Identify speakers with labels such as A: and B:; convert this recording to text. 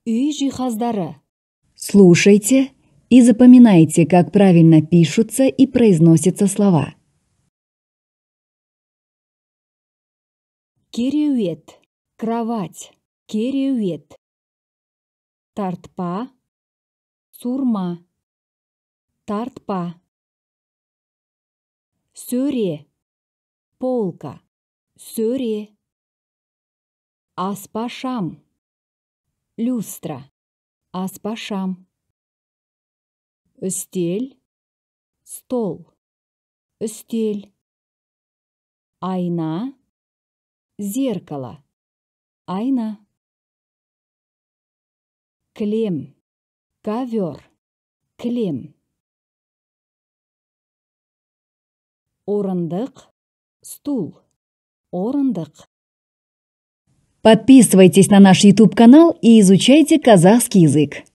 A: Үй жиһаздары.
B: Слушайте и запоминайте, как правильно пишутся и произносятся слова.
A: Кереует. Кровать. Кереует. Тартпа. Сурма. Тартпа. Сөре. Полка. Сөре. Аспашам. Люстра. Аспашам. Үстел. Стол. Үстел. Айна. Зеркало. Айна. Клем. Ковер. Клем. Орындық. Стул. Орындық.
B: Подписывайтесь на наш YouTube-канал и изучайте казахский язык.